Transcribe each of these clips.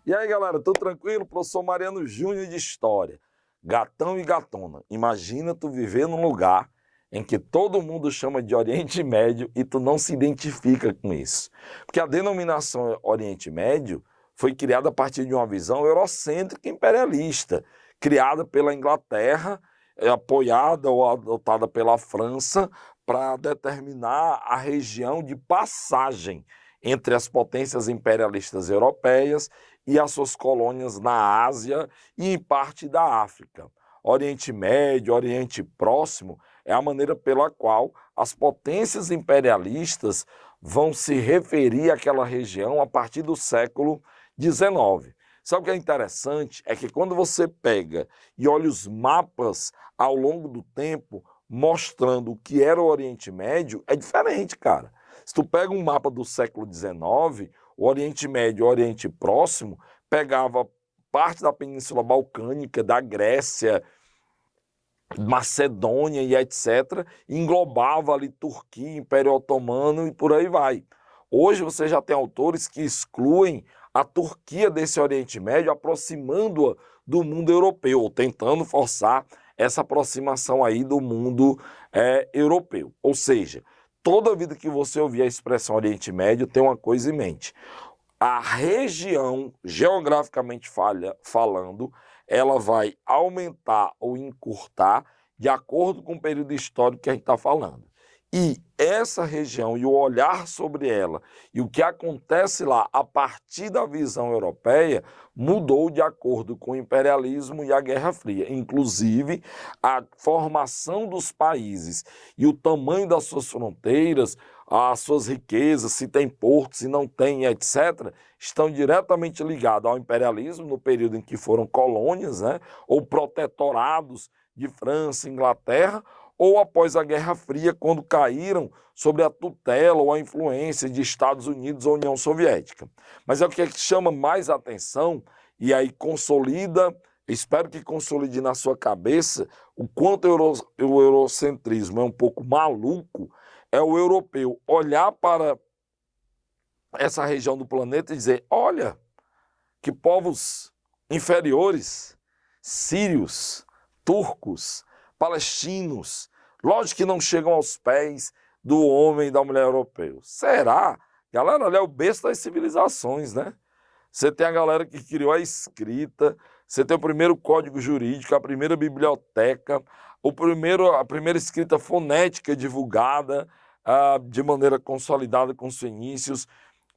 E aí, galera, tudo tranquilo? Professor Mariano Júnior de História. Gatão e gatona, imagina tu viver num lugar em que todo mundo chama de Oriente Médio e tu não se identifica com isso. Porque a denominação Oriente Médio foi criada a partir de uma visão eurocêntrica imperialista, criada pela Inglaterra, apoiada ou adotada pela França para determinar a região de passagem entre as potências imperialistas europeias e as suas colônias na Ásia e em parte da África. Oriente Médio, Oriente Próximo é a maneira pela qual as potências imperialistas vão se referir àquela região a partir do século XIX. Sabe o que é interessante? É que quando você pega e olha os mapas ao longo do tempo mostrando o que era o Oriente Médio, é diferente, cara. Se tu pega um mapa do século XIX, o Oriente Médio e o Oriente Próximo pegava parte da Península Balcânica, da Grécia, Macedônia e etc., e englobava ali Turquia, Império Otomano e por aí vai. Hoje você já tem autores que excluem a Turquia desse Oriente Médio, aproximando-a do mundo europeu, ou tentando forçar essa aproximação aí do mundo europeu. Ou seja, toda vida que você ouvir a expressão Oriente Médio, tem uma coisa em mente. A região, geograficamente falando, ela vai aumentar ou encurtar de acordo com o período histórico que a gente está falando. E essa região e o olhar sobre ela e o que acontece lá a partir da visão europeia mudou de acordo com o imperialismo e a Guerra Fria. Inclusive, a formação dos países e o tamanho das suas fronteiras, as suas riquezas, se tem portos, se não tem, etc., estão diretamente ligados ao imperialismo no período em que foram colônias, né, ou protetorados de França, Inglaterra, ou após a Guerra Fria, quando caíram sob a tutela ou a influência de Estados Unidos ou União Soviética. Mas é o que chama mais atenção, e aí consolida, espero que consolide na sua cabeça, o quanto o eurocentrismo é um pouco maluco, é o europeu olhar para essa região do planeta e dizer, olha, que povos inferiores, sírios, turcos, palestinos, lógico que não chegam aos pés do homem e da mulher europeu. Será? Galera, olha, é o berço das civilizações, né? Você tem a galera que criou a escrita, você tem o primeiro código jurídico, a primeira biblioteca, a primeira escrita fonética divulgada de maneira consolidada com os fenícios.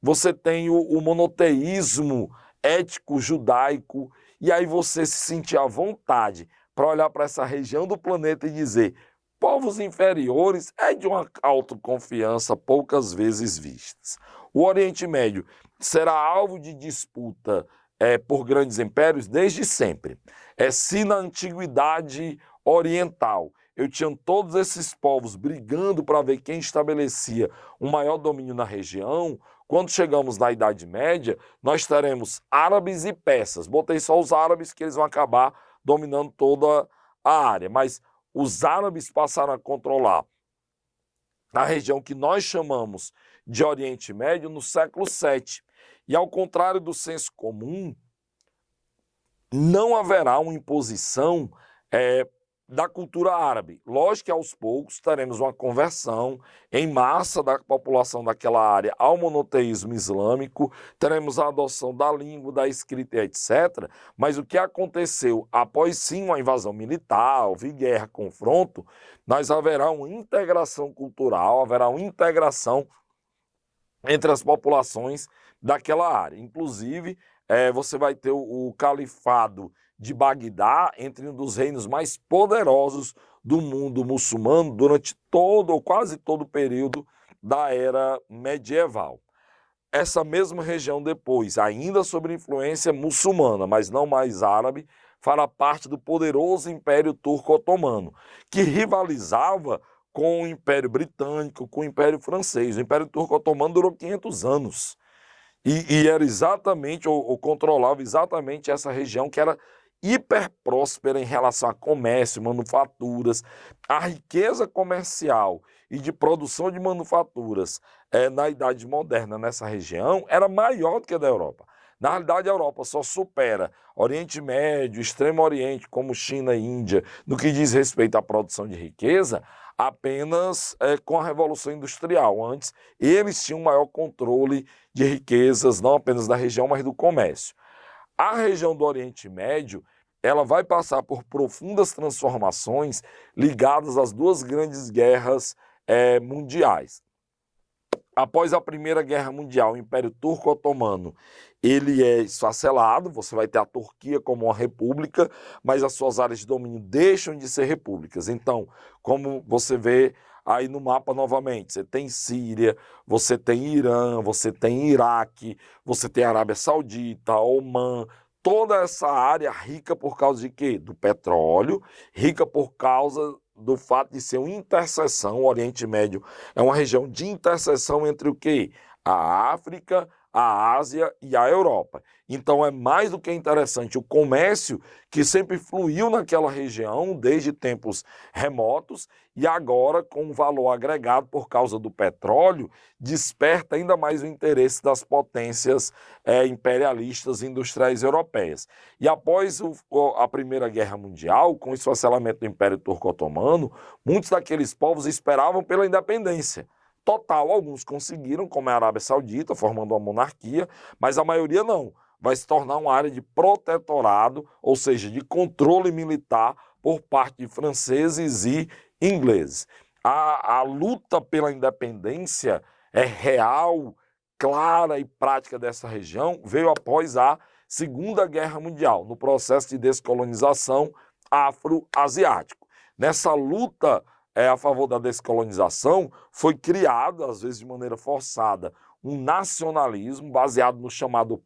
Você tem o monoteísmo ético judaico, e aí você se sentir à vontade para olhar para essa região do planeta e dizer povos inferiores é de uma autoconfiança poucas vezes vistas. O Oriente Médio será alvo de disputa por grandes impérios desde sempre. Se na antiguidade oriental eu tinha todos esses povos brigando para ver quem estabelecia um maior domínio na região, quando chegamos na Idade Média, nós teremos árabes e persas. Botei só os árabes que eles vão acabar dominando toda a área, mas os árabes passaram a controlar a região que nós chamamos de Oriente Médio no século VII. E ao contrário do senso comum, não haverá uma imposição da cultura árabe. Lógico que aos poucos teremos uma conversão em massa da população daquela área ao monoteísmo islâmico, teremos a adoção da língua, da escrita, etc. Mas o que aconteceu após sim uma invasão militar, houve guerra, confronto, nós haverá uma integração cultural, haverá uma integração entre as populações daquela área. Inclusive, você vai ter o califado de Bagdá entre um dos reinos mais poderosos do mundo muçulmano durante todo ou quase todo o período da era medieval. Essa mesma região depois, ainda sob influência muçulmana, mas não mais árabe, fará parte do poderoso Império Turco-Otomano, que rivalizava com o Império Britânico, com o Império Francês. O Império Turco-Otomano durou 500 anos e era exatamente, ou controlava exatamente essa região que era hiper próspera em relação a comércio, manufaturas. A riqueza comercial e de produção de manufaturas na Idade Moderna nessa região era maior do que a da Europa. Na realidade, a Europa só supera Oriente Médio, Extremo Oriente, como China e Índia, no que diz respeito à produção de riqueza, apenas com a Revolução Industrial. Antes, eles tinham maior controle de riquezas, não apenas da região, mas do comércio. A região do Oriente Médio, ela vai passar por profundas transformações ligadas às duas grandes guerras mundiais. Após a Primeira Guerra Mundial, o Império Turco-Otomano, ele é esfacelado, você vai ter a Turquia como uma república, mas as suas áreas de domínio deixam de ser repúblicas. Então, como você vê aí no mapa novamente, você tem Síria, você tem Irã, você tem Iraque, você tem Arábia Saudita, Omã, toda essa área rica por causa de quê? Do petróleo, rica por causa do fato de ser uma interseção. O Oriente Médio é uma região de interseção entre o quê? A África, a Ásia e a Europa. Então é mais do que interessante o comércio que sempre fluiu naquela região desde tempos remotos e agora com valor agregado por causa do petróleo desperta ainda mais o interesse das potências imperialistas industriais europeias. E após a Primeira Guerra Mundial, com o esfacelamento do Império Turco-Otomano, muitos daqueles povos esperavam pela independência total. Alguns conseguiram, como a Arábia Saudita, formando uma monarquia, mas a maioria não. Vai se tornar uma área de protetorado, ou seja, de controle militar por parte de franceses e ingleses. A luta pela independência é real, clara e prática dessa região veio após a Segunda Guerra Mundial, no processo de descolonização afro-asiático. Nessa luta a favor da descolonização, foi criado, às vezes de maneira forçada, um nacionalismo baseado no chamado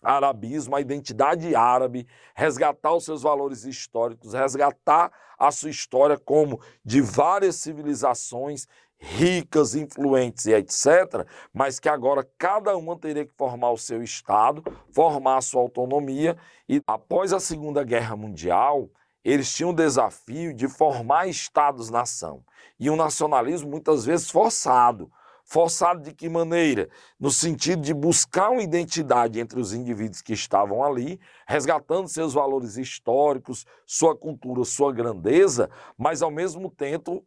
pan-arabismo, a identidade árabe, resgatar os seus valores históricos, resgatar a sua história como de várias civilizações ricas, influentes e etc., mas que agora cada uma teria que formar o seu Estado, formar a sua autonomia. E após a Segunda Guerra Mundial, eles tinham o desafio de formar estados-nação. E um nacionalismo muitas vezes forçado. Forçado de que maneira? No sentido de buscar uma identidade entre os indivíduos que estavam ali, resgatando seus valores históricos, sua cultura, sua grandeza, mas ao mesmo tempo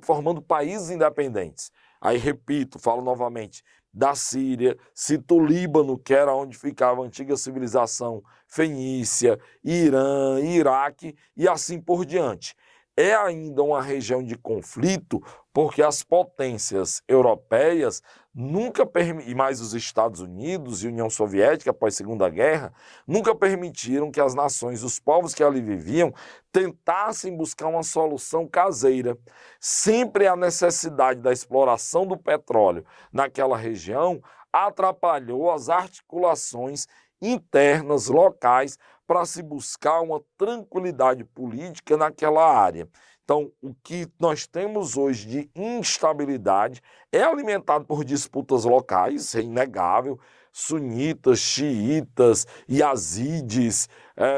formando países independentes. Aí repito, falo novamente, da Síria, cito o Líbano, que era onde ficava a antiga civilização fenícia, Irã, Iraque e assim por diante. É ainda uma região de conflito porque as potências europeias nunca e mais os Estados Unidos e União Soviética após a Segunda Guerra, nunca permitiram que as nações, os povos que ali viviam, tentassem buscar uma solução caseira. Sempre a necessidade da exploração do petróleo naquela região atrapalhou as articulações internas, locais, para se buscar uma tranquilidade política naquela área. Então, o que nós temos hoje de instabilidade é alimentado por disputas locais, é inegável, sunitas, xiitas, yazidis,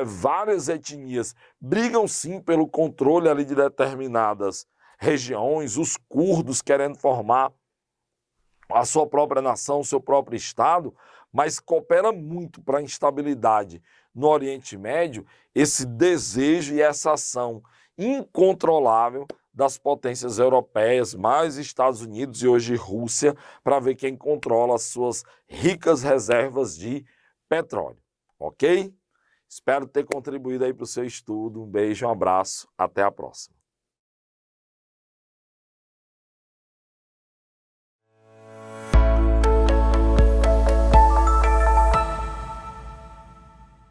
várias etnias brigam sim pelo controle ali de determinadas regiões, os curdos querendo formar a sua própria nação, o seu próprio Estado, mas coopera muito para a instabilidade no Oriente Médio esse desejo e essa ação incontrolável das potências europeias, mais Estados Unidos e hoje Rússia, para ver quem controla as suas ricas reservas de petróleo, ok? Espero ter contribuído aí para o seu estudo. Um beijo, um abraço, até a próxima.